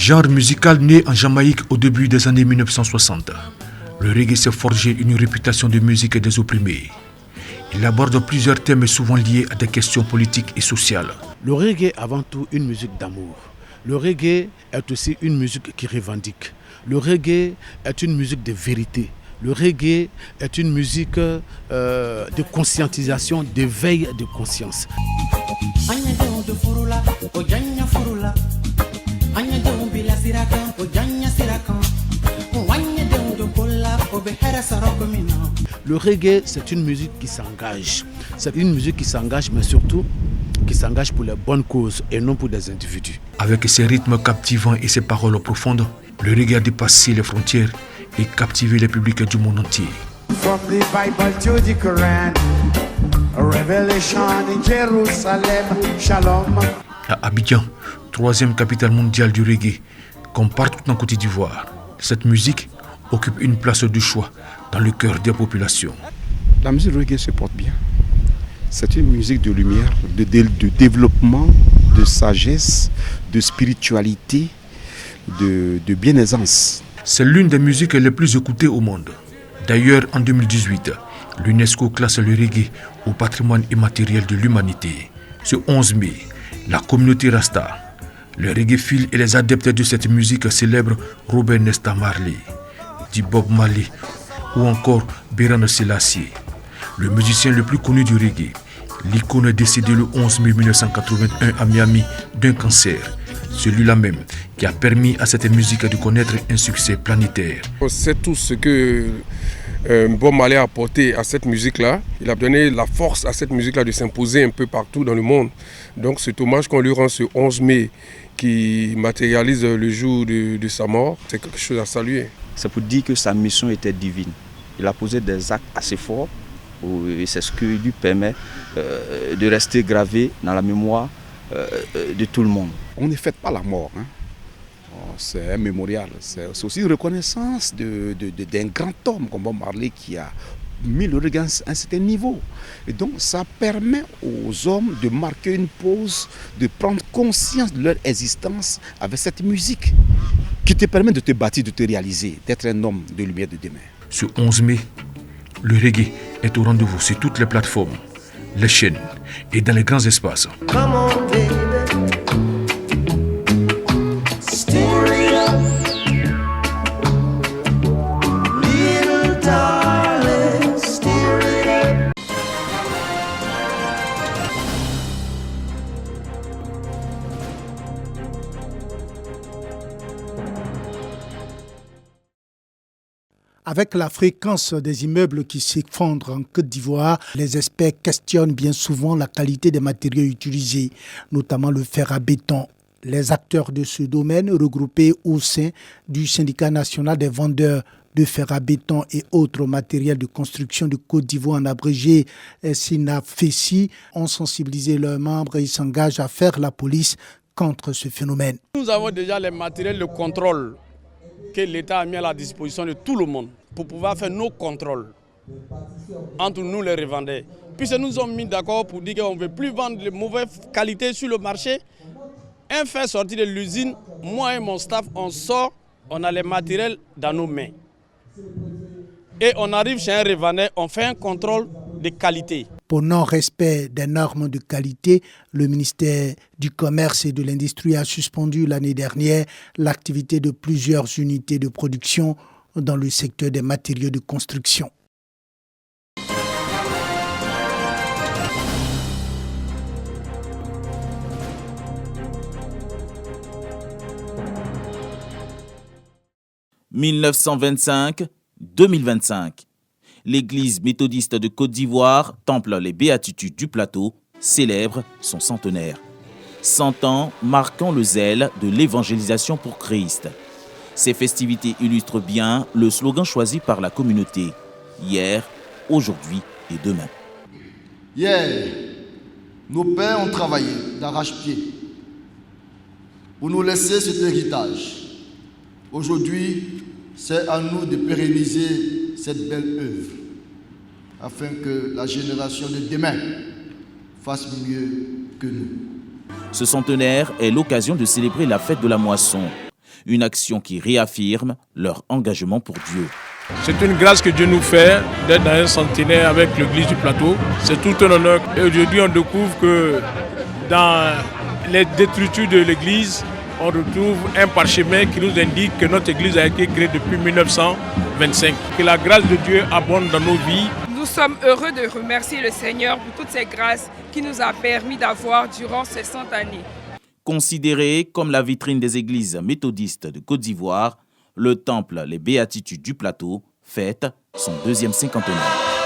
Genre musical né en Jamaïque au début des années 1960, le reggae s'est forgé une réputation de musique des opprimés. Il aborde plusieurs thèmes souvent liés à des questions politiques et sociales. Le reggae est avant tout une musique d'amour. Le reggae est aussi une musique qui revendique. Le reggae est une musique de vérité. Le reggae est une musique de conscientisation, d'éveil de conscience. Le reggae, c'est une musique qui s'engage. C'est une musique qui s'engage, mais surtout qui s'engage pour les bonnes causes et non pour des individus. Avec ses rythmes captivants et ses paroles profondes, le reggae a dépassé les frontières et captivé les publics du monde entier. From the Bible to the Quran, a revelation in Jerusalem, Shalom. À Abidjan, troisième capitale mondiale du reggae, comme partout en Côte d'Ivoire, cette musique occupe une place de choix dans le cœur des populations. La musique reggae se porte bien. C'est une musique de lumière, de développement, de sagesse, de spiritualité, de bienfaisance. C'est l'une des musiques les plus écoutées au monde. D'ailleurs, en 2018, l'UNESCO classe le reggae au patrimoine immatériel de l'humanité. Ce 11 mai, la communauté Rasta, le reggae-phile et les adeptes de cette musique célèbrent Robert Nesta Marley, dit Bob Marley ou encore Berhan Selassie, le musicien le plus connu du reggae. L'icône est décédé le 11 mai 1981 à Miami d'un cancer, celui-là même qui a permis à cette musique de connaître un succès planétaire. C'est tout ce que Bob Marley a apporté à cette musique-là. Il a donné la force à cette musique-là de s'imposer un peu partout dans le monde. Donc cet hommage qu'on lui rend ce 11 mai qui matérialise le jour de sa mort, c'est quelque chose à saluer. C'est pour dire que sa mission était divine. Il a posé des actes assez forts et c'est ce qui lui permet de rester gravé dans la mémoire de tout le monde. On ne fête pas la mort, hein. C'est un mémorial, c'est aussi une reconnaissance d'un grand homme comme Bob Marley qui a mis le reggae à un certain niveau. Et donc ça permet aux hommes de marquer une pause, de prendre conscience de leur existence avec cette musique qui te permet de te bâtir, de te réaliser, d'être un homme de lumière de demain. Ce 11 mai, le reggae est au rendez-vous sur toutes les plateformes, les chaînes et dans les grands espaces. Come on, baby. Stir it up. Little darling, stir it up. Avec la fréquence des immeubles qui s'effondrent en Côte d'Ivoire, les experts questionnent bien souvent la qualité des matériaux utilisés, notamment le fer à béton. Les acteurs de ce domaine, regroupés au sein du syndicat national des vendeurs de fer à béton et autres matériels de construction de Côte d'Ivoire, en abrégé SINAFESI, ont sensibilisé leurs membres et s'engagent à faire la police contre ce phénomène. Nous avons déjà les matériels de contrôle que l'État a mis à la disposition de tout le monde pour pouvoir faire nos contrôles entre nous les revendeurs. Puisque nous sommes mis d'accord pour dire qu'on ne veut plus vendre de mauvaise qualité sur le marché. Un fer sorti de l'usine, moi et mon staff, on sort, on a les matériels dans nos mains. Et on arrive chez un revendeur, on fait un contrôle de qualité. Pour non-respect des normes de qualité, le ministère du Commerce et de l'Industrie a suspendu l'année dernière l'activité de plusieurs unités de production dans le secteur des matériaux de construction. « 1925-2025 » L'église méthodiste de Côte d'Ivoire, temple les béatitudes du plateau, célèbre son centenaire. 100 ans marquant le zèle de l'évangélisation pour Christ. Ces festivités illustrent bien le slogan choisi par la communauté. Hier, aujourd'hui et demain. Hier, nos pères ont travaillé d'arrache-pied pour nous laisser cet héritage. Aujourd'hui, c'est à nous de pérenniser cette belle œuvre afin que la génération de demain fasse mieux que nous. Ce centenaire est l'occasion de célébrer la fête de la moisson, Une action qui réaffirme leur engagement pour Dieu. C'est une grâce que Dieu nous fait d'être dans un centenaire avec l'église du Plateau. C'est tout un honneur. Et aujourd'hui, on découvre que dans les détritus de l'église, on retrouve un parchemin qui nous indique que notre église a été créée depuis 1925. Que la grâce de Dieu abonde dans nos vies. Nous sommes heureux de remercier le Seigneur pour toutes ces grâces qu'il nous a permis d'avoir durant ces 100 années. Considéré comme la vitrine des églises méthodistes de Côte d'Ivoire, le temple Les Béatitudes du Plateau fête son 2e cinquantenaire.